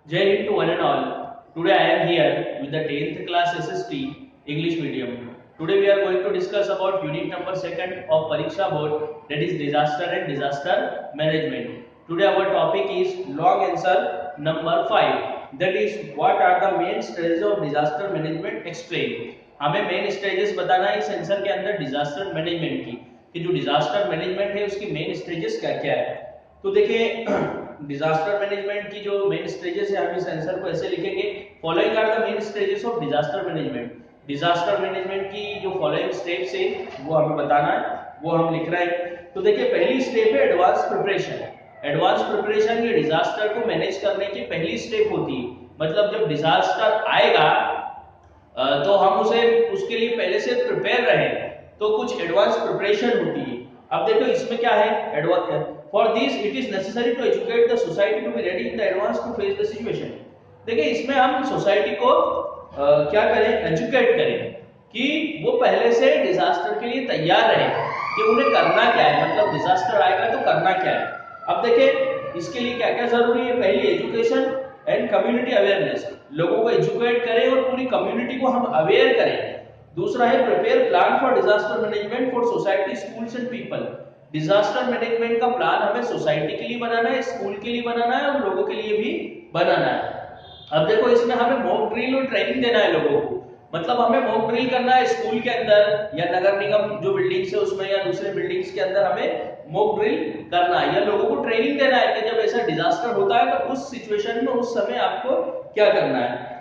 Jai Hind to one and all. Today I am here with the 10th class SST English medium. Today we are going to discuss about unit number 2nd of Pariksha Board, that is disaster and disaster management. Today our topic is long answer number 5, that is what are the main stages of disaster management explain. हमें main stages बताना है इस answer के अंदर disaster management की कि जो disaster management है उसकी मेन स्टेजेस क्या क्या है। तो देखिए डिजास्टर मैनेजमेंट की जो मेन स्टेजेस है हम इस आंसर को ऐसे लिखेंगे, following are the main stages of disaster management. Disaster management की जो फॉलोइंग स्टेप्स है वो हमें बताना है, वो हम लिख रहे हैं। तो देखिए पहली स्टेप है एडवांस प्रिपरेशन। एडवांस प्रिपरेशन ये डिजास्टर को मैनेज करने की पहली स्टेप होती है। मतलब जब डिजास्टर आएगा तो हम उसके लिए पहले से प्रिपेयर रहे, तो कुछ एडवांस प्रिपरेशन होती है। अब देखो इसमें क्या है, For this, it is necessary to educate the society to be ready in the advance to face the situation. देखिए इसमें हम सोसाइटी को क्या करें, एजुकेट करें कि वो पहले से डिजास्टर के लिए तैयार रहे कि उन्हें करना क्या है, मतलब डिजास्टर आएगा तो करना क्या है। अब देखिए इसके लिए क्या क्या जरूरी है। पहली एजुकेशन एंड कम्युनिटी अवेयरनेस, लोगों को एजुकेट करें और पूरी कम्युनिटी को हम अवेयर करें। दूसरा है prepare plan for disaster management for society, schools and people. Disaster management का प्लान हमें सोसाइटी के लिए बनाना है, स्कूल के लिए बनाना है और लोगों के लिए भी बनाना है। अब देखो इसमें हमें मॉक ड्रिल और ट्रेनिंग देना है लोगों को। मतलब हमें मॉक ड्रिल करना है स्कूल के अंदर या नगर निगम जो बिल्डिंग्स है उसमें या दूसरे बिल्डिंग्स के अंदर हमें मॉक ड्रिल करना है या लोगों को ट्रेनिंग देना है कि जब ऐसा डिजास्टर होता है तो उस सिचुएशन में उस समय आपको क्या करना है।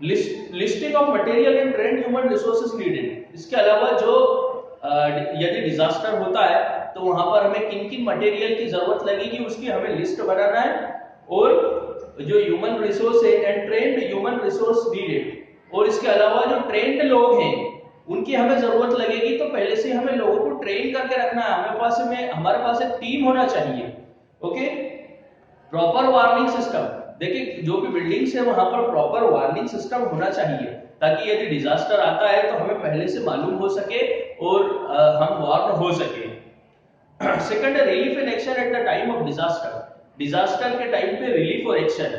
Listing of material and trend human resources needed. इसके अलावा जो यदि डिजास्टर होता है तो वहां पर हमें किन किन मटेरियल की जरूरत लगेगी उसकी हमें लिस्ट बनाना है, और जो ह्यूमन रिसोर्स है and trend human resource needed, और इसके अलावा जो ट्रेंड लोग हैं उनकी हमें जरूरत लगेगी, तो पहले से हमें लोगों को ट्रेन करके रखना है। हमारे पास एक टीम होना चाहिए। Okay, proper warning system. देखिए जो भी बिल्डिंग्स है वहां पर प्रॉपर वार्निंग सिस्टम होना चाहिए ताकि यदि डिजास्टर आता है तो हमें पहले से मालूम हो सके और हम वार्न हो सके। सेकंड है relief and action at the time of disaster. Disaster के टाइम पे रिलीफ और action.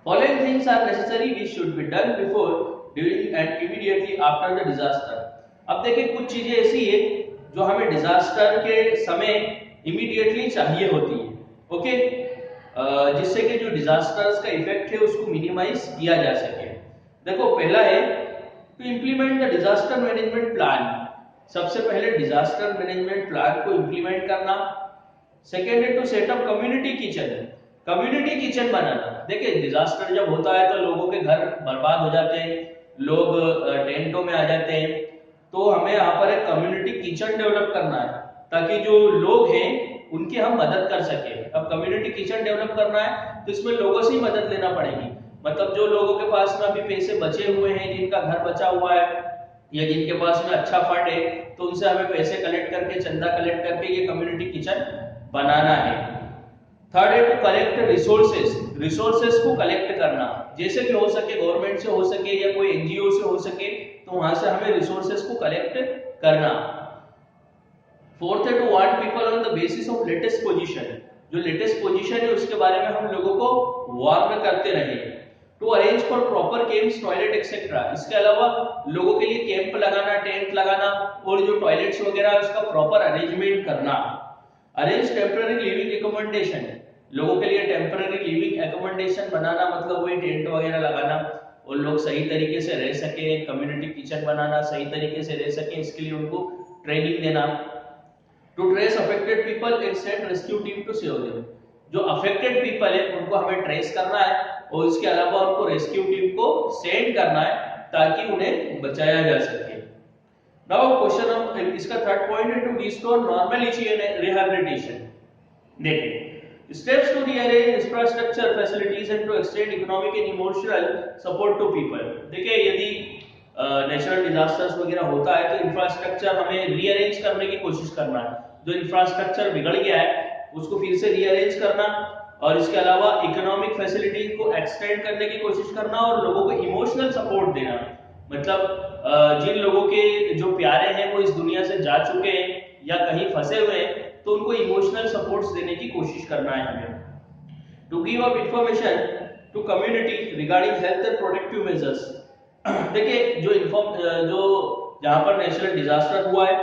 Following things are necessary which should be done before, during and immediately after the disaster. अब देखिए कुछ चीजें ऐसी है जो हमें डिजास्टर के समय इमीडिएटली चाहिए होती है। ओके, जिससे कि जो डिजास्टर्स का इफेक्ट है उसको मिनिमाइज किया जा सके। देखो पहला है to implement the disaster management plan. सबसे पहले डिजास्टर मैनेजमेंट प्लान को इंप्लीमेंट करना। सेकेंड है to set up community kitchen. Community kitchen बनाना। देखिए डिजास्टर जब होता है तो लोगों के घर बर्बाद हो जाते हैं, लोग टेंटों में आ जाते हैं, तो हमें यहाँ पर एक कम्युनिटी किचन डेवलप करना है ताकि जो लोग हैं उनकी हम मदद कर सके। अब कम्युनिटी किचन डेवलप करना है तो इसमें लोगों से ही मदद लेना पड़ेगी। मतलब जो लोगों के पास में अभी पैसे बचे हुए हैं, जिनका घर बचा हुआ है या जिनके पास में अच्छा फंड है, तो उनसे हमें पैसे कलेक्ट करके, चंदा कलेक्ट करके ये कम्युनिटी किचन बनाना है। थर्ड है टू कलेक्ट रिसोर्सेस। रिसोर्सेस को कलेक्ट करना, जैसे भी हो सके, गवर्नमेंट से हो सके या कोई एनजीओ से हो सके, तो वहां से हमें रिसोर्सेस को कलेक्ट करना। फोर्थ है to warn people on the basis of latest position. जो लेटेस्ट पोजीशन है उसके बारे में हम लोगों को वार्न करते रहे। To arrange for proper camps, toilet etcetera. इसके अलावा लोगों के लिए कैंप लगाना, टेंट लगाना और जो टॉयलेट्स वगैरह है उसका प्रॉपर अरेंजमेंट करना। Arrange temporary living accommodation. लोगों के लिए टेम्पररी लिविंग एकोमोडेशन बनाना, मतलब वही टेंट वगैरह लगाना और लोग सही तरीके से रह सके। कम्युनिटी किचन बनाना, सही तरीके से रह सके, इसके लिए उनको ट्रेनिंग देना। To trace affected people and send rescue team to save them. जो अफेक्टेड पीपल है उनको हमें ट्रेस करना है और इसके अलावा उनको रेस्क्यू टीम को सेंड करना है ताकि उन्हें बचाया जा सके। नाउ क्वेश्चन ऑफ इसका थर्ड पॉइंट है to restore normality and rehabilitation. देखिए steps to rearrange infrastructure facilities and to extend economic and emotional support to people. देखिए यदि नेचुरल डिजास्टर्स वगैरह होता है तो इंफ्रास्ट्रक्चर हमें रीअरेंज करने की कोशिश करना है। जो इंफ्रास्ट्रक्चर बिगड़ गया है उसको फिर से रीअरेंज करना, और इसके अलावा इकोनॉमिक फैसिलिटीज को एक्सटेंड करने की कोशिश करना और लोगों को इमोशनल सपोर्ट देना। मतलब जिन लोगों के जो प्यारे हैं वो इस दुनिया से जा चुके हैं या कहीं फंसे हुए हैं तो उनको इमोशनल सपोर्ट्स देने की कोशिश करना है हमें। To give up information to community regarding health and protective measures. देखिए जो जहाँ पर नेचुरल डिजास्टर हुआ है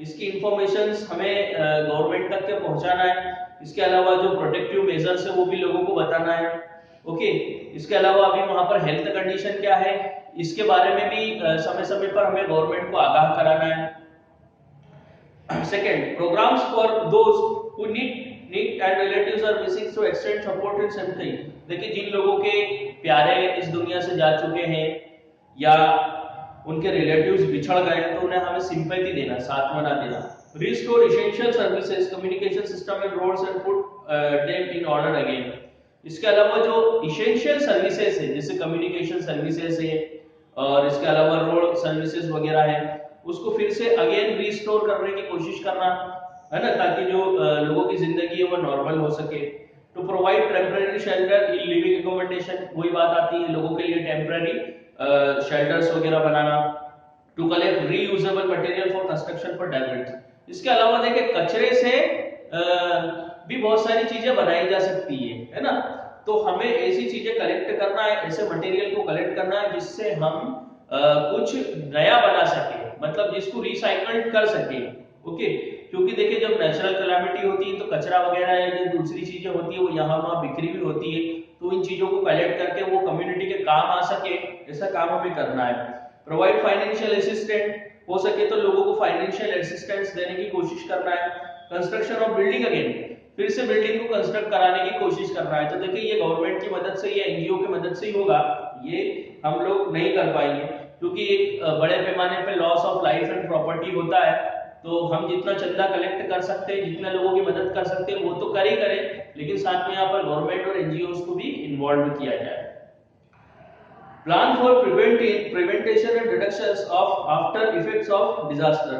इसकी इंफॉर्मेशन हमें गवर्नमेंट तक के पहुंचाना है। इसके अलावा जो प्रोटेक्टिव मेजर्स है वो भी लोगों को बताना है। ओके, इसके अलावा अभी वहां पर हेल्थ कंडीशन क्या है इसके बारे में भी समय समय पर हमें गवर्नमेंट को आगाह कराना है। Second, programmes for those who need and relatives are missing to extend support and sympathy. देखिए जिन लोगों के प्यारे इस दुनिया से जा चुके हैं या उनके रिलेटिव्स बिछड़ गए हैं तो उन्हें हमें सिंपैथी देना, सांत्वना देना। Restore essential services, communication system and roads and put them in order again. इसके अलावा जो एसेंशियल सर्विसेज है जैसे कम्युनिकेशन सर्विसेज है और इसके अलावा रोड सर्विसेज वगैरह है उसको फिर से अगेन रिस्टोर करने की कोशिश करना है ना, ताकि जो लोगों की जिंदगी है वो नॉर्मल हो सके। To provide temporary shelter in living accommodation, वही बात आती है लोगों के लिए टेम्पररी शेल्टर्स वगैरह बनाना। To collect reusable material for construction for damage. इसके अलावा देखिए कचरे से भी बहुत सारी चीजें बनाई जा सकती है ना, तो हमें ऐसी चीजें कलेक्ट करना है, ऐसे मटेरियल को कलेक्ट करना है जिससे हम कुछ नया बना सके, मतलब जिसको रिसाइकल्ड कर सके। ओके, क्योंकि देखिए जब नेचुरल कैलामिटी होती है तो कचरा वगैरह या जो दूसरी चीजें होती है वो यहाँ वहाँ बिखरी हुई होती है, तो इन चीजों को कलेक्ट करके वो कम्युनिटी के काम आ सके, ऐसा काम हमें करना है। प्रोवाइड फाइनेंशियल असिस्टेंट, हो सके तो लोगों को फाइनेंशियल असिस्टेंस देने की कोशिश करना है। कंस्ट्रक्शन ऑफ बिल्डिंग अगेन, फिर से बिल्डिंग को कंस्ट्रक्ट कराने की कोशिश करना है। तो देखिए ये गवर्नमेंट की मदद से या एनजीओ की मदद से ही होगा, ये हम लोग नहीं कर पाएंगे क्योंकि एक बड़े पैमाने पे loss of life and property होता है। तो हम जितना चंदा कलेक्ट कर सकते हैं, जितने लोगों की मदद कर सकते हैं वो तो कर ही करें, लेकिन साथ में यहाँ पर गवर्नमेंट और एनजीओ को भी इन्वॉल्व किया जाए। Plan for prevention and reduction of after effects of disaster.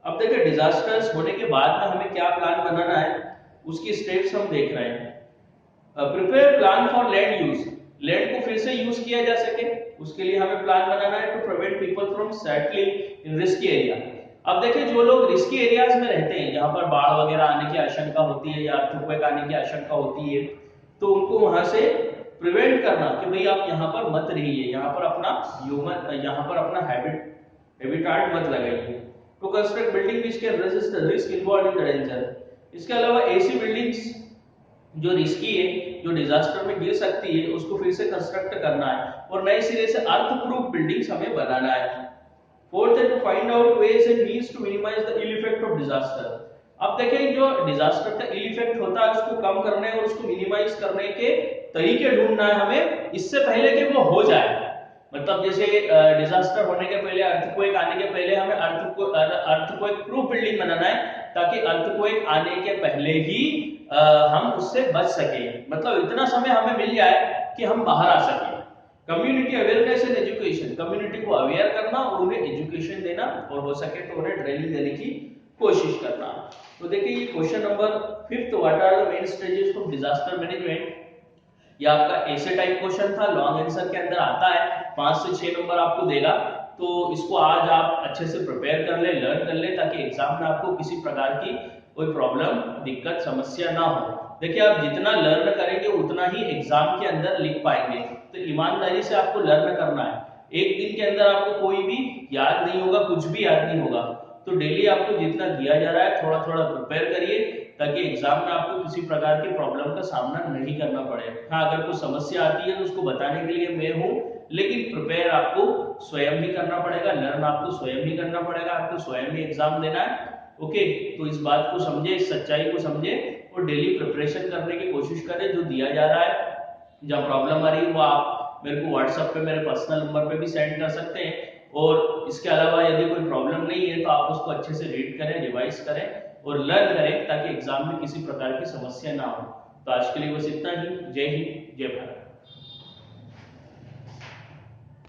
अब देखिए डिजास्टर्स होने के बाद में हमें क्या प्लान बनाना है उसकी स्टेप्स हम देख रहे हैं। Prepare plan for land use, land को फिर से यूज किया जा सके उसके लिए हमें प्लान बनाना है। To prevent people from settling in risky area. अब देखिए जो लोग रिस्की एरियाज में रहते हैं जहां पर बाढ़ वगैरह आने की आशंका होती है या अर्थक्वेक आने की आशंका होती है, तो उनको वहां से प्रिवेंट करना कि भाई आप यहाँ पर मत रहिए, यहाँ पर अपना हैबिटाट मत लगाइए। To construct building which can resist the risk involved in the danger. इसके अलावा ऐसी बिल्डिंग्स जो रिस्की है, जो डिजास्टर में गिर सकती है, उसको फिर से कंस्ट्रक्ट करना है और नए सिरे से अर्थ प्रूफ बिल्डिंग्स हमें बनाना है। फोर्थ है to find out ways and means to minimise the ill effect of disaster. अब देखें जो डिजास्टर का इल इफेक्ट होता है उसको कम करने और उसको मिनिमाइज करने के तरीके ढूंढना है हमें इससे पहले कि वो हो जाए। मतलब जैसे डिजास्टर होने के पहले, अर्थक्वेक आने के पहले हमें अर्थक्वेक प्रूफ बिल्डिंग बनाना है ताकि अर्थक्वेक आने के पहले ही हम उससे बच सके, मतलब इतना समय हमें मिल जाए कि हम बाहर आ सके। Community awareness and education, community को अवेयर करना और उन्हें एजुकेशन देना और हो सके तो उन्हें ट्रेनिंग देने की कोशिश करना। तो देखिए ये question number 5, what are the main stages of disaster management, ये आपका ऐसे टाइप क्वेश्चन था, लॉन्ग आंसर के अंदर आता है, 5 से 6 नंबर आपको देगा। तो इसको आज आप अच्छे से प्रिपेयर कर ले, लर्न कर ले, ताकि एग्जाम में आपको किसी प्रकार की कोई प्रॉब्लम, दिक्कत, समस्या ना हो। देखिए आप जितना लर्न करेंगे उतना ही एग्जाम के अंदर लिख पाएंगे, तो ईमानदारी से आपको लर्न करना है। एक दिन के अंदर आपको कोई भी याद नहीं होगा, कुछ भी याद नहीं होगा, तो डेली आपको जितना दिया जा रहा है थोड़ा थोड़ा प्रिपेयर करिए ताकि एग्जाम में आपको किसी प्रकार की प्रॉब्लम का सामना नहीं करना पड़े। हाँ, अगर कोई समस्या आती है तो उसको बताने के लिए मैं हूँ, लेकिन प्रिपेयर आपको स्वयं ही करना पड़ेगा, लर्न आपको स्वयं ही करना पड़ेगा, आपको स्वयं ही एग्जाम देना है। ओके, तो इस बात को समझे, इस सच्चाई को समझे और डेली प्रिपरेशन करने की कोशिश करें। जो दिया जा रहा है, जहाँ प्रॉब्लम आ रही है वो आप मेरे को व्हाट्सएप पे मेरे पर्सनल नंबर पे भी सेंड कर सकते हैं, और इसके अलावा यदि कोई प्रॉब्लम नहीं है तो आप उसको अच्छे से रीड करें, रिवाइज करें और लर्न करें ताकि एग्जाम में किसी प्रकार की समस्या ना हो। तो आज के लिए बस इतना ही। जय हिंद, जय भारत।